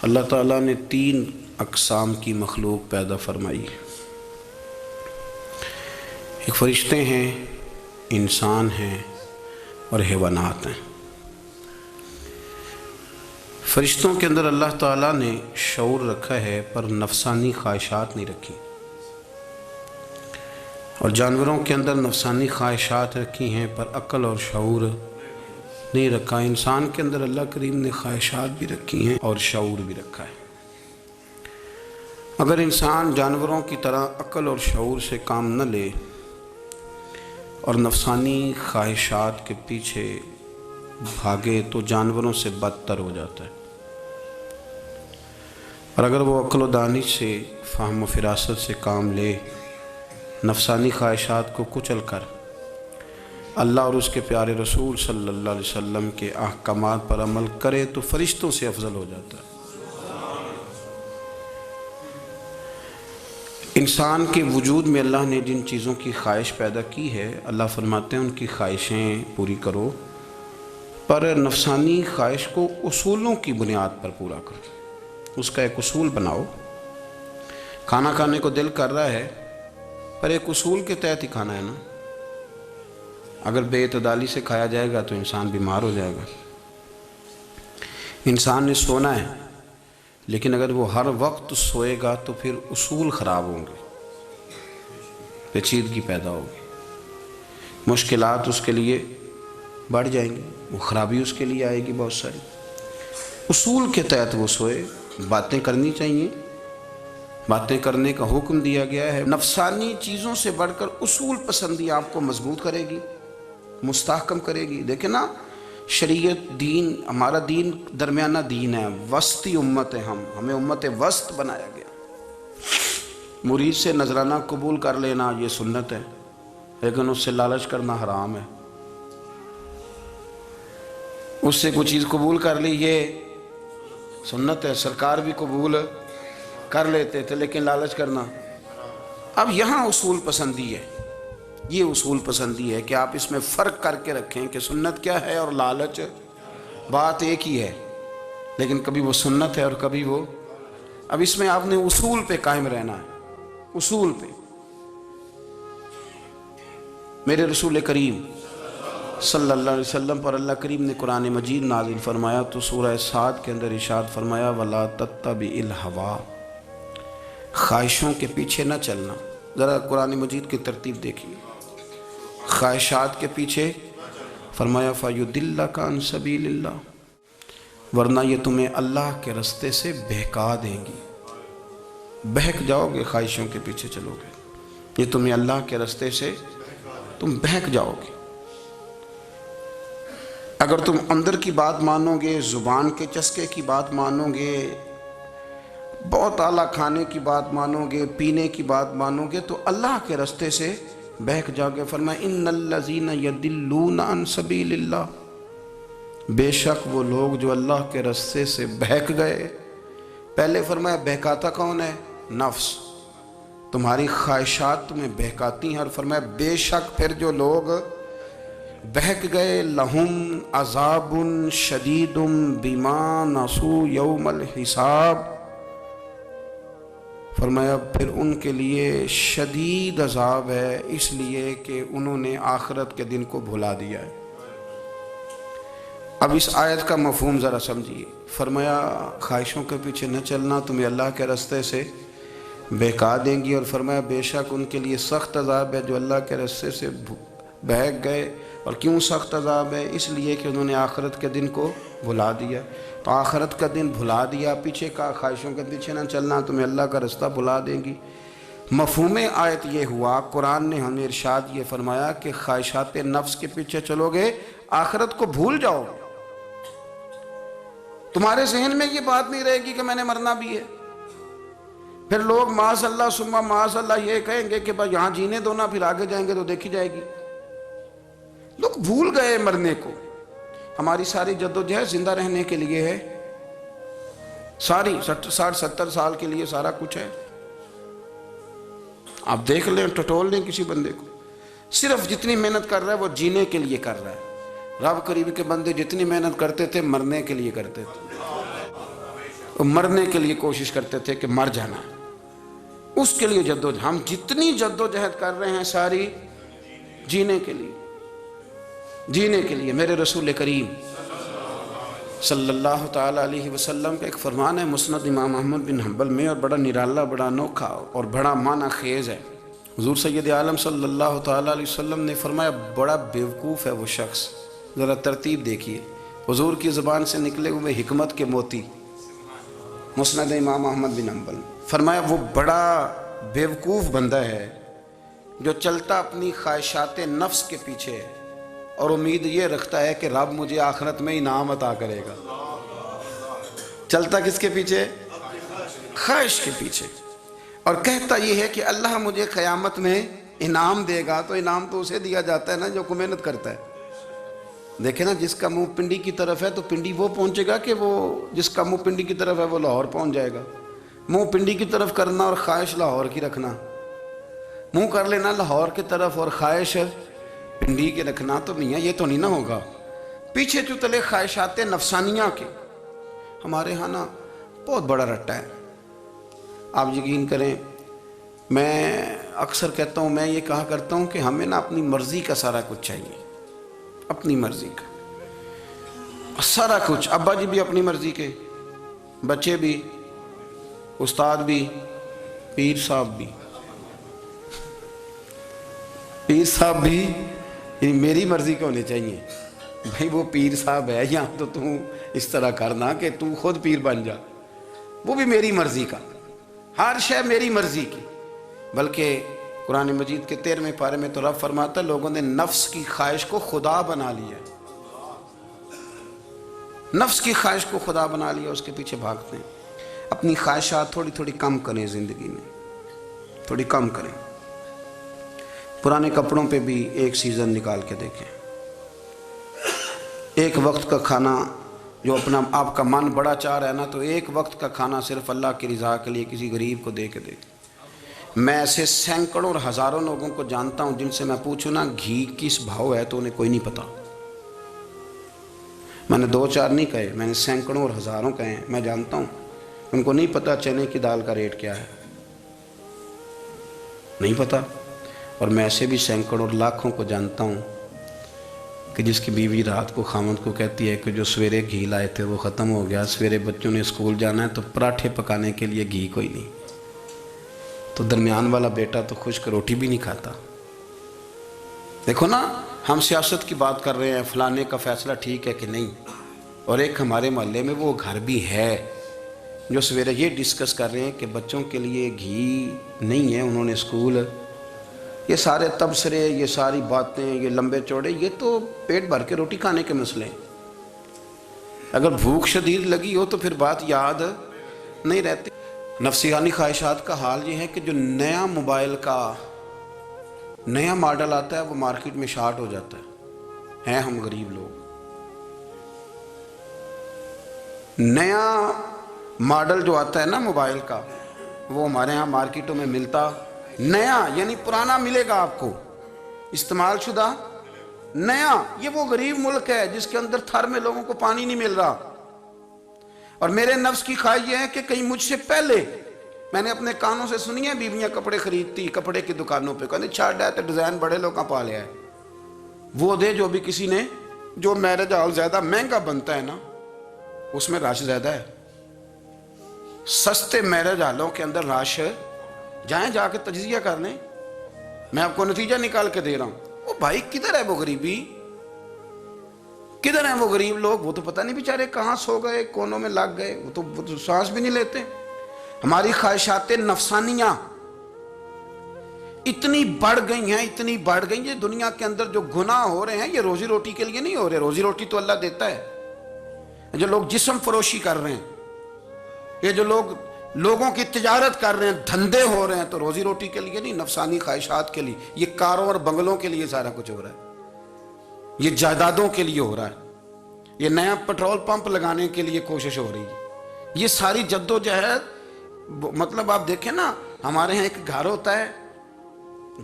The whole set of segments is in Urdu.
اللہ تعالیٰ نے 3 اقسام کی مخلوق پیدا فرمائی. ایک فرشتے ہیں، انسان ہیں اور حیوانات ہیں. فرشتوں کے اندر اللہ تعالیٰ نے شعور رکھا ہے پر نفسانی خواہشات نہیں رکھی، اور جانوروں کے اندر نفسانی خواہشات رکھی ہیں پر عقل اور شعور نہیں رکھا. انسان کے اندر اللہ کریم نے خواہشات بھی رکھی ہیں اور شعور بھی رکھا ہے. اگر انسان جانوروں کی طرح عقل اور شعور سے کام نہ لے اور نفسانی خواہشات کے پیچھے بھاگے تو جانوروں سے بدتر ہو جاتا ہے. اور اگر وہ عقل و دانش سے، فہم و فراست سے کام لے، نفسانی خواہشات کو کچل کر اللہ اور اس کے پیارے رسول صلی اللہ علیہ وسلم کے احکامات پر عمل کرے تو فرشتوں سے افضل ہو جاتا ہے. انسان کے وجود میں اللہ نے جن چیزوں کی خواہش پیدا کی ہے، اللہ فرماتے ہیں ان کی خواہشیں پوری کرو، پر نفسانی خواہش کو اصولوں کی بنیاد پر پورا کرو. اس کا ایک اصول بناؤ. کھانا کھانے کو دل کر رہا ہے پر ایک اصول کے تحت ہی کھانا ہے نا. اگر بے اعتدالی سے کھایا جائے گا تو انسان بیمار ہو جائے گا. انسان نے سونا ہے لیکن اگر وہ ہر وقت سوئے گا تو پھر اصول خراب ہوں گے، پیچیدگی پیدا ہوگی، مشکلات اس کے لیے بڑھ جائیں گی، وہ خرابی اس کے لیے آئے گی بہت ساری. اصول کے تحت وہ سوئے. باتیں کرنی چاہیے، باتیں کرنے کا حکم دیا گیا ہے. نفسانی چیزوں سے بڑھ کر اصول پسندی آپ کو مضبوط کرے گی، مستحکم کرے گی. دیکھیں نا، شریعت، دین، ہمارا دین درمیانہ دین ہے، وسطی امت ہے. ہمیں امت وسط بنایا گیا. مرید سے نذرانہ قبول کر لینا یہ سنت ہے، لیکن اس سے لالچ کرنا حرام ہے. اس سے کوئی چیز قبول کر لی یہ سنت ہے. سرکار بھی قبول کر لیتے تھے لیکن لالچ کرنا. اب یہاں اصول پسندی ہے. یہ اصول پسندی ہے کہ آپ اس میں فرق کر کے رکھیں کہ سنت کیا ہے اور لالچ. بات ایک ہی ہے لیکن کبھی وہ سنت ہے اور کبھی وہ. اب اس میں آپ نے اصول پہ قائم رہنا ہے، اصول پہ. میرے رسول کریم صلی اللہ علیہ وسلم پر اللہ کریم نے قرآن مجید نازل فرمایا تو سورہ صاد کے اندر ارشاد فرمایا وَلَا تَتَّبِعِ الْهَوَىٰ، خواہشوں کے پیچھے نہ چلنا. ذرا قرآن مجید کی ترتیب دیکھیے. خواہشات کے پیچھے فرمایا فَيُضِلَّكَ عَنْ سَبِيلِ اللَّهِ، ورنہ یہ تمہیں اللہ کے رستے سے بہکا دیں گی. بہک جاؤ گے، خواہشوں کے پیچھے چلو گے، یہ تمہیں اللہ کے رستے سے تم بہک جاؤ گے. اگر تم اندر کی بات مانو گے، زبان کے چسکے کی بات مانو گے، بہت اعلیٰ کھانے کی بات مانو گے، پینے کی بات مانو گے تو اللہ کے رستے سے بہک جاؤ گے. فرمایا ان الذین یضلون عن سبیل اللہ، بے شک وہ لوگ جو اللہ کے رستے سے بہک گئے. پہلے فرمایا بہکاتا کون ہے؟ نفس. تمہاری خواہشات تمہیں بہکاتی ہیں. اور فرمایا بے شک پھر جو لوگ بہک گئے لہم عذاب شدید بما نسوا یوم الحساب، فرمایا پھر ان کے لیے شدید عذاب ہے اس لیے کہ انہوں نے آخرت کے دن کو بھلا دیا ہے. اب اس آیت کا مفہوم ذرا سمجھیے. فرمایا خواہشوں کے پیچھے نہ چلنا تمہیں اللہ کے رستے سے بہکا دیں گی. اور فرمایا بے شک ان کے لیے سخت عذاب ہے جو اللہ کے رستے سے بہک گئے. اور کیوں سخت عذاب ہے؟ اس لیے کہ انہوں نے آخرت کے دن کو بھلا دیا. تو آخرت کا دن بھلا دیا، پیچھے کا خواہشوں کے پیچھے نہ چلنا تمہیں اللہ کا رستہ بھلا دیں گی. مفہوم آیت یہ ہوا، قرآن نے ہمیں ارشاد یہ فرمایا کہ خواہشات نفس کے پیچھے چلو گے آخرت کو بھول جاؤ گے. تمہارے ذہن میں یہ بات نہیں رہے گی کہ میں نے مرنا بھی ہے. پھر لوگ معاذ اللہ ثم معاذ اللہ یہ کہیں گے کہ بھائی یہاں جینے دو نا، پھر آگے جائیں گے تو دیکھی جائے گی. لوگ بھول گئے مرنے کو. ہماری ساری جدوجہد زندہ رہنے کے لیے ہے، ساری 60-70 سال کے لیے سارا کچھ ہے. آپ دیکھ لیں، ٹٹول لیں کسی بندے کو، صرف جتنی محنت کر رہا ہے وہ جینے کے لیے کر رہا ہے. رب قریب کے بندے جتنی محنت کرتے تھے مرنے کے لیے کرتے تھے. مرنے کے لیے کوشش کرتے تھے کہ مر جانا، اس کے لیے جدوجہد. ہم جتنی جدوجہد کر رہے ہیں ساری جینے کے لیے، جینے کے لیے. میرے رسول کریم صلی اللہ تعالیٰ علیہ وسلم کا ایک فرمان ہے مسند امام احمد بن حنبل میں، اور بڑا نرالا، بڑا انوکھا اور بڑا معنی خیز ہے. حضور سید عالم صلی اللہ تعالیٰ علیہ وسلم نے فرمایا بڑا بیوقوف ہے وہ شخص. ذرا ترتیب دیکھیے، حضور کی زبان سے نکلے ہوئے حکمت کے موتی، مسند امام احمد بن حنبل. فرمایا وہ بڑا بیوقوف بندہ ہے جو چلتا اپنی خواہشات نفس کے پیچھے ہے اور امید یہ رکھتا ہے کہ رب مجھے آخرت میں انعام عطا کرے گا. چلتا کس کے پیچھے؟ خواہش کے پیچھے. اور کہتا یہ ہے کہ اللہ مجھے قیامت میں انعام دے گا. تو انعام تو اسے دیا جاتا ہے نا جو محنت کرتا ہے. دیکھیں نا، جس کا منہ پنڈی کی طرف ہے تو پنڈی وہ پہنچے گا کہ وہ جس کا منہ پنڈی کی طرف ہے وہ لاہور پہنچ جائے گا. منہ پنڈی کی طرف کرنا اور خواہش لاہور کی رکھنا، منہ کر لینا لاہور کی طرف اور خواہش پنڈی کے رکھنا، تو میاں یہ تو نہیں نہ ہوگا. پیچھے جو تلے خواہشات نفسانیہ کے ہمارے ہاں نا بہت بڑا رٹا ہے. آپ یقین کریں، میں اکثر کہتا ہوں، میں یہ کہا کرتا ہوں کہ ہمیں نا اپنی مرضی کا سارا کچھ چاہیے، اپنی مرضی کا سارا کچھ. ابا جی بھی اپنی مرضی کے، بچے بھی، استاد بھی، پیر صاحب بھی. پیر صاحب بھی میری مرضی کے ہونے چاہیے. بھائی وہ پیر صاحب ہے یا تو تم اس طرح کرنا کہ تو خود پیر بن جا. وہ بھی میری مرضی کا، ہر شے میری مرضی کی. بلکہ قرآن مجید کے 13ویں پارے میں تو رب فرماتا ہے لوگوں نے نفس کی خواہش کو خدا بنا لیا. نفس کی خواہش کو خدا بنا لیا، اس کے پیچھے بھاگتے ہیں. اپنی خواہشات تھوڑی تھوڑی کم کریں، زندگی میں تھوڑی کم کریں. پرانے کپڑوں پہ بھی ایک سیزن نکال کے دیکھیں. ایک وقت کا کھانا جو اپنا آپ کا من بڑا چاہ رہا ہے نا، تو ایک وقت کا کھانا صرف اللہ کی رضا کے لیے کسی غریب کو دے کے دیکھیں. میں ایسے سینکڑوں اور ہزاروں لوگوں کو جانتا ہوں جن سے میں پوچھوں نا گھی کس بھاؤ ہے تو انہیں کوئی نہیں پتا. میں نے 2-4 نہیں کہے، میں نے سینکڑوں اور ہزاروں کہے ہیں. میں جانتا ہوں ان کو نہیں پتا چنے کی دال کا ریٹ کیا ہے، نہیں پتا. اور میں ایسے بھی سینکڑوں اور لاکھوں کو جانتا ہوں کہ جس کی بیوی رات کو خامند کو کہتی ہے کہ جو سویرے گھی لائے تھے وہ ختم ہو گیا، سویرے بچوں نے اسکول جانا ہے تو پراٹھے پکانے کے لیے گھی کوئی نہیں. تو درمیان والا بیٹا تو خشک روٹی بھی نہیں کھاتا. دیکھو نا، ہم سیاست کی بات کر رہے ہیں، فلانے کا فیصلہ ٹھیک ہے کہ نہیں، اور ایک ہمارے محلے میں وہ گھر بھی ہے جو سویرے یہ ڈسکس کر رہے ہیں کہ بچوں کے لیے گھی نہیں ہے، انہوں نے اسکول. یہ سارے تبصرے، یہ ساری باتیں، یہ لمبے چوڑے، یہ تو پیٹ بھر کے روٹی کھانے کے مسئلے ہیں. اگر بھوک شدید لگی ہو تو پھر بات یاد نہیں رہتی. نفسیانی خواہشات کا حال یہ ہے کہ جو نیا موبائل کا نیا ماڈل آتا ہے وہ مارکیٹ میں شارٹ ہو جاتا ہے. ہیں ہم غریب لوگ، نیا ماڈل جو آتا ہے نا موبائل کا وہ ہمارے ہاں مارکیٹوں میں ملتا نیا، یعنی پرانا ملے گا آپ کو، استعمال شدہ نیا. یہ وہ غریب ملک ہے جس کے اندر تھر میں لوگوں کو پانی نہیں مل رہا. اور میرے نفس کی خواہش یہ ہے کہ کہیں مجھ سے پہلے، میں نے اپنے کانوں سے سنی ہے بیویاں کپڑے خریدتی کپڑے کی دکانوں پہ، کہتے چھاڑ ہے تو ڈیزائن بڑے لوگاں پا لیا ہے. وہ دے جو بھی کسی نے، جو میرج ہال زیادہ مہنگا بنتا ہے نا اس میں رش زیادہ ہے. سستے میرج ہالوں کے اندر رش، جائیں جا کے تجزیہ کر لیں. میں آپ کو نتیجہ نکال کے دے رہا ہوں. وہ بھائی کدھر ہے وہ غریبی، کدھر ہیں وہ غریب لوگ؟ وہ تو پتہ نہیں بیچارے کہاں سو گئے، کونوں میں لگ گئے، وہ تو سانس بھی نہیں لیتے. ہماری خواہشات نفسانیہ اتنی بڑھ گئی ہیں، اتنی بڑھ گئی ہیں. دنیا کے اندر جو گناہ ہو رہے ہیں یہ روزی روٹی کے لیے نہیں ہو رہے. روزی روٹی تو اللہ دیتا ہے. جو لوگ جسم فروشی کر رہے ہیں، یہ جو لوگ لوگوں کی تجارت کر رہے ہیں، دھندے ہو رہے ہیں، تو روزی روٹی کے لیے نہیں، نفسانی خواہشات کے لیے. یہ کاروں اور بنگلوں کے لیے سارا کچھ ہو رہا ہے، یہ جائیدادوں کے لیے ہو رہا ہے، یہ نیا پیٹرول پمپ لگانے کے لیے کوشش ہو رہی ہے. یہ ساری جد و جہد، مطلب آپ دیکھیں نا، ہمارے ہاں ایک گھر ہوتا ہے،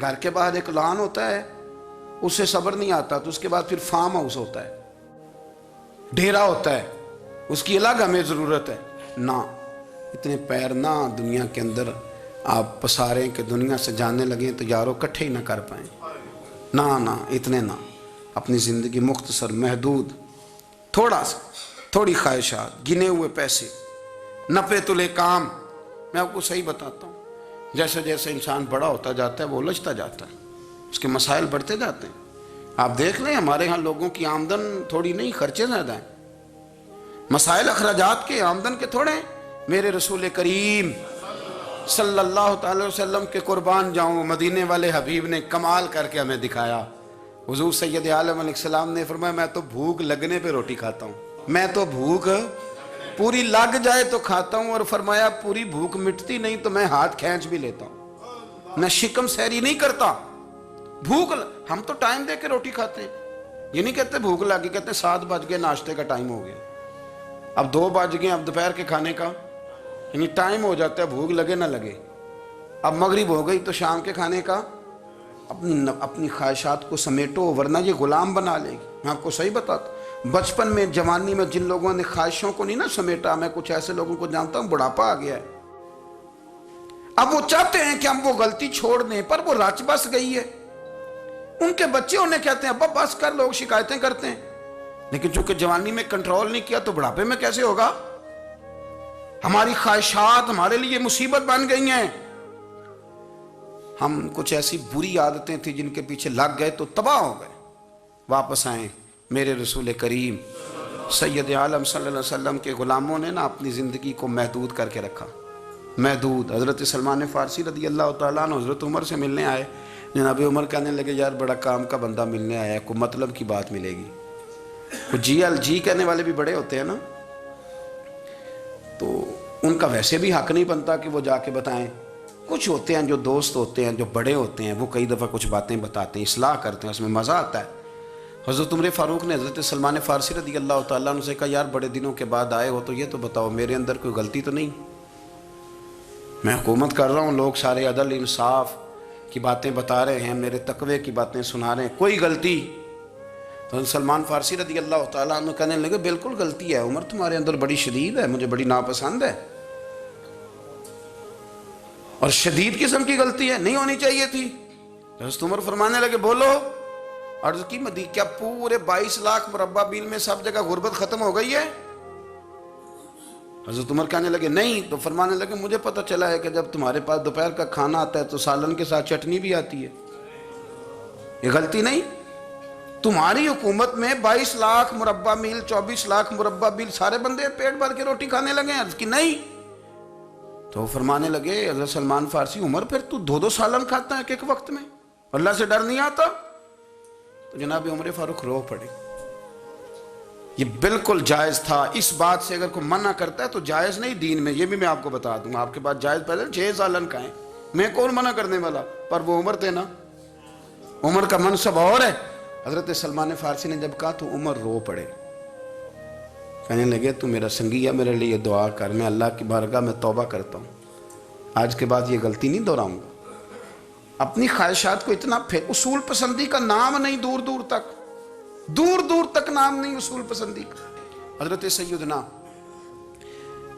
گھر کے باہر ایک لان ہوتا ہے، اس سے صبر نہیں آتا تو اس کے بعد پھر فارم ہاؤس ہوتا ہے، ڈیرا ہوتا ہے، اس کی الگ ہمیں ضرورت ہے. نہ، اتنے پیر نہ دنیا کے اندر آپ پساریں کہ دنیا سے جانے لگیں تو یارو کٹھے ہی نہ کر پائیں، نہ اتنے نہ، اپنی زندگی مختصر، محدود، تھوڑا سا، تھوڑی خواہشات، گنے ہوئے پیسے، نپے تلے کام۔ میں آپ کو صحیح بتاتا ہوں، جیسے جیسے انسان بڑا ہوتا جاتا ہے وہ الجھتا جاتا ہے، اس کے مسائل بڑھتے جاتے ہیں۔ آپ دیکھ لیں ہمارے ہاں لوگوں کی آمدن تھوڑی نہیں، خرچے زیادہ ہیں، مسائل اخراجات کے آمدن کے تھوڑے ہیں۔ میرے رسول کریم صلی اللہ تعالی وسلم کے قربان جاؤں، مدینے والے حبیب نے کمال کر کے ہمیں دکھایا۔ حضور سید عالم علیہ السلام نے فرمایا میں تو بھوک لگنے پہ روٹی کھاتا ہوں، میں تو بھوک پوری لگ جائے تو کھاتا ہوں، اور فرمایا پوری بھوک مٹتی نہیں تو میں ہاتھ کھینچ بھی لیتا ہوں، میں شکم سیری نہیں کرتا۔ بھوک ہم تو ٹائم دے کے روٹی کھاتے ہیں، یہ نہیں کہتے بھوک لگی، کہتے 7 بج گئے، ناشتے کا ٹائم ہو گیا، اب 2 بج گئے، اب دوپہر کے کھانے کا یعنی ٹائم ہو جاتا ہے، بھوک لگے نہ لگے، اب مغرب ہو گئی تو شام کے کھانے کا۔ اپنی خواہشات کو سمیٹو ورنہ یہ غلام بنا لے گی۔ میں آپ کو صحیح بتاتا ہوں، بچپن میں، جوانی میں جن لوگوں نے خواہشوں کو نہیں نہ سمیٹا، میں کچھ ایسے لوگوں کو جانتا ہوں بڑھاپا آ گیا ہے، اب وہ چاہتے ہیں کہ ہم وہ غلطی چھوڑ دیں پر وہ رچ بس گئی ہے، ان کے بچے انہیں کہتے ہیں ابا بس کر، لوگ شکایتیں کرتے ہیں، لیکن چونکہ جوانی میں کنٹرول نہیں کیا تو بڑھاپے میں کیسے ہوگا؟ ہماری خواہشات ہمارے لیے مصیبت بن گئی ہیں۔ ہم کچھ ایسی بری عادتیں تھیں جن کے پیچھے لگ گئے تو تباہ ہو گئے۔ واپس آئیں، میرے رسول کریم سید عالم صلی اللہ علیہ وسلم کے غلاموں نے نا اپنی زندگی کو محدود کر کے رکھا، محدود۔ حضرت سلمان فارسی رضی اللہ تعالیٰ عنہ حضرت عمر سے ملنے آئے، جناب عمر کہنے لگے یار بڑا کام کا بندہ ملنے آیا ہے، کوئی مطلب کی بات ملے گی۔ جی کہنے والے بھی بڑے ہوتے ہیں نا، تو ان کا ویسے بھی حق نہیں بنتا کہ وہ جا کے بتائیں۔ کچھ ہوتے ہیں جو دوست ہوتے ہیں، جو بڑے ہوتے ہیں، وہ کئی دفعہ کچھ باتیں بتاتے ہیں، اصلاح کرتے ہیں، اس میں مزہ آتا ہے۔ حضرت عمر فاروق نے حضرت سلمان فارسی رضی اللہ تعالیٰ عنہ سے کہا یار بڑے دنوں کے بعد آئے ہو تو یہ تو بتاؤ میرے اندر کوئی غلطی تو نہیں؟ میں حکومت کر رہا ہوں، لوگ سارے عدل انصاف کی باتیں بتا رہے ہیں، میرے تقوی کی باتیں سنا رہے ہیں، کوئی غلطی؟ تو سلمان فارسی رضی اللہ تعالیٰ عنہ کہنے لگے بالکل غلطی ہے عمر، تمہارے اندر بڑی شدید ہے، مجھے بڑی ناپسند ہے، اور شدید قسم کی غلطی ہے، نہیں ہونی چاہیے تھی۔ حضرت عمر فرمانے لگے بولو۔ عرض کی کیا پورے 22 لاکھ مربع میل میں سب جگہ غربت ختم ہو گئی ہے؟ حضرت عمر کہنے لگے نہیں، تو فرمانے لگے مجھے پتہ چلا ہے کہ جب تمہارے پاس دوپہر کا کھانا آتا ہے تو سالن کے ساتھ چٹنی بھی آتی ہے، یہ غلطی نہیں؟ تمہاری حکومت میں 22 لاکھ مربع میل، 24 لاکھ مربع میل سارے بندے پیٹ بھر کے روٹی کھانے لگے ہیں؟ عرض کی نہیں۔ تو فرمانے لگے حضرت سلمان فارسی عمر پھر تو 2 سالن کھاتا ہے ایک وقت میں، اللہ سے ڈر نہیں آتا؟ تو جناب عمر فاروق رو پڑے۔ یہ بالکل جائز تھا، اس بات سے اگر کوئی منع کرتا ہے تو جائز نہیں دین میں، یہ بھی میں آپ کو بتا دوں گا، آپ کے پاس جائز پہلے 6 سالن کھائیں، میں کون منع کرنے والا، پر وہ عمر تھے نا، عمر کا منصب اور ہے۔ حضرت سلمان فارسی نے جب کہا تو عمر رو پڑے، کہنے لگے تو میرا سنگیا میرے لیے دعا کر، میں اللہ کی بارگاہ میں توبہ کرتا ہوں، آج کے بعد یہ غلطی نہیں دہراؤں گا۔ اپنی خواہشات کو اتنا اصول پسندی کا نام نہیں، دور دور تک نام نہیں اصول پسندی کا۔ حضرت سیدنا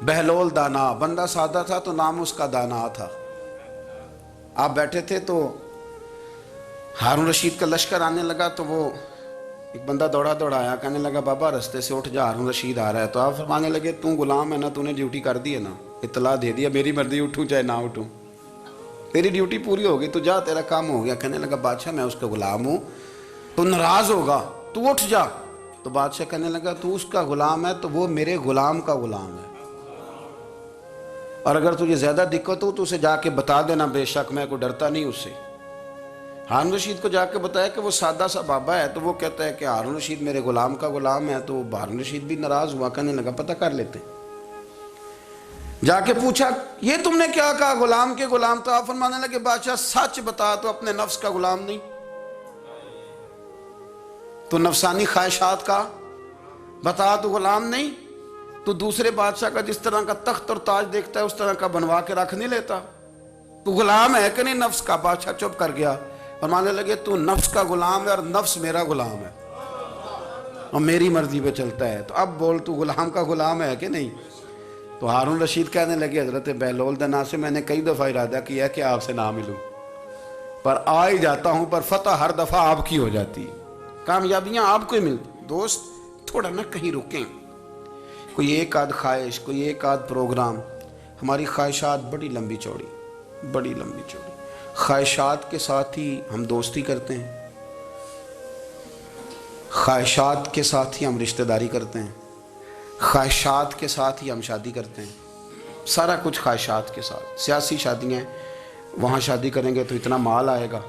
بہلول دانا، بندہ سادہ تھا تو نام اس کا دانا تھا۔ آپ بیٹھے تھے تو ہارون رشید کا لشکر آنے لگا تو وہ ایک بندہ دوڑا آیا، کہنے لگا بابا رستے سے اٹھ جا، ہارون رشید آ رہا ہے۔ تو آپ فرمانے لگے تو غلام ہے نا، تو نے ڈیوٹی کر دی ہے نا، اطلاع دے دیا، میری مرضی اٹھوں چاہے نہ اٹھوں، تیری ڈیوٹی پوری ہوگی، تو جا تیرا کام ہو گیا۔ کہنے لگا بادشاہ میں اس کا غلام ہوں، تو ناراض ہوگا، تو اٹھ جا۔ تو بادشاہ کہنے لگا تو اس کا غلام ہے تو وہ میرے غلام کا غلام ہے، اور اگر تجھے زیادہ دقت ہو تو اسے جا کے بتا دینا، بے شک میں کوئی ڈرتا نہیں اس سے۔ ہارون رشید کو جا کے بتایا کہ وہ سادہ سا بابا ہے، تو وہ کہتا ہے کہ ہارون رشید میرے غلام کا غلام ہے، تو ہارون رشید بھی ناراض ہوا، کہنے لگا پتہ کر لیتے۔ جا کے پوچھا یہ تم نے کیا کہا، غلام کے غلام؟ تو آپ فرمانے لگے بادشاہ سچ بتا تو اپنے نفس کا غلام نہیں، تو نفسانی خواہشات کا بتا تو غلام نہیں، تو دوسرے بادشاہ کا جس طرح کا تخت اور تاج دیکھتا ہے اس طرح کا بنوا کے رکھ نہیں لیتا، تو غلام ہے کہ نہیں نفس کا؟ بادشاہ چپ کر گیا، فرمانے لگے تو نفس کا غلام ہے اور نفس میرا غلام ہے اور میری مرضی پہ چلتا ہے، تو اب بول تو غلام کا غلام ہے کہ نہیں؟ تو ہارون رشید کہنے لگے حضرت بہلول دنا سے میں نے کئی دفعہ ارادہ کیا کہ آپ سے نہ ملوں، پر آ ہی جاتا ہوں، پر فتح ہر دفعہ آپ کی ہو جاتی ہے، کامیابیاں آپ کو ہی ملتی۔ دوست تھوڑا نہ کہیں رکیں، کوئی ایک آدھ خواہش، کوئی ایک آدھ پروگرام، ہماری خواہشات بڑی لمبی چوڑی، بڑی لمبی چوڑی، خواہشات کے ساتھ ہی ہم دوستی کرتے ہیں، خواہشات کے ساتھ ہی ہم رشتہ داری کرتے ہیں، خواہشات کے ساتھ ہی ہم شادی کرتے ہیں، سارا کچھ خواہشات کے ساتھ۔ سیاسی شادیاں، وہاں شادی کریں گے تو اتنا مال آئے گا،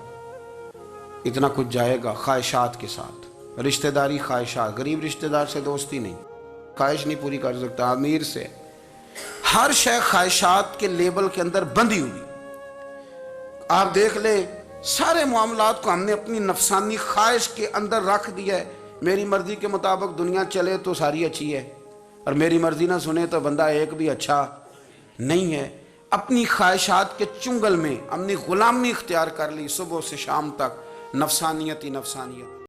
اتنا کچھ جائے گا، خواہشات کے ساتھ رشتہ داری، خواہشات۔ غریب رشتہ دار سے دوستی نہیں، خواہش نہیں پوری کر سکتا، امیر سے۔ ہر شے خواہشات کے لیبل کے اندر بندھی ہوئی۔ آپ دیکھ لیں سارے معاملات کو ہم نے اپنی نفسانی خواہش کے اندر رکھ دیا ہے۔ میری مرضی کے مطابق دنیا چلے تو ساری اچھی ہے، اور میری مرضی نہ سنے تو بندہ ایک بھی اچھا نہیں ہے۔ اپنی خواہشات کے چنگل میں ہم نے غلامی اختیار کر لی، صبح سے شام تک نفسانیت ہی نفسانیت۔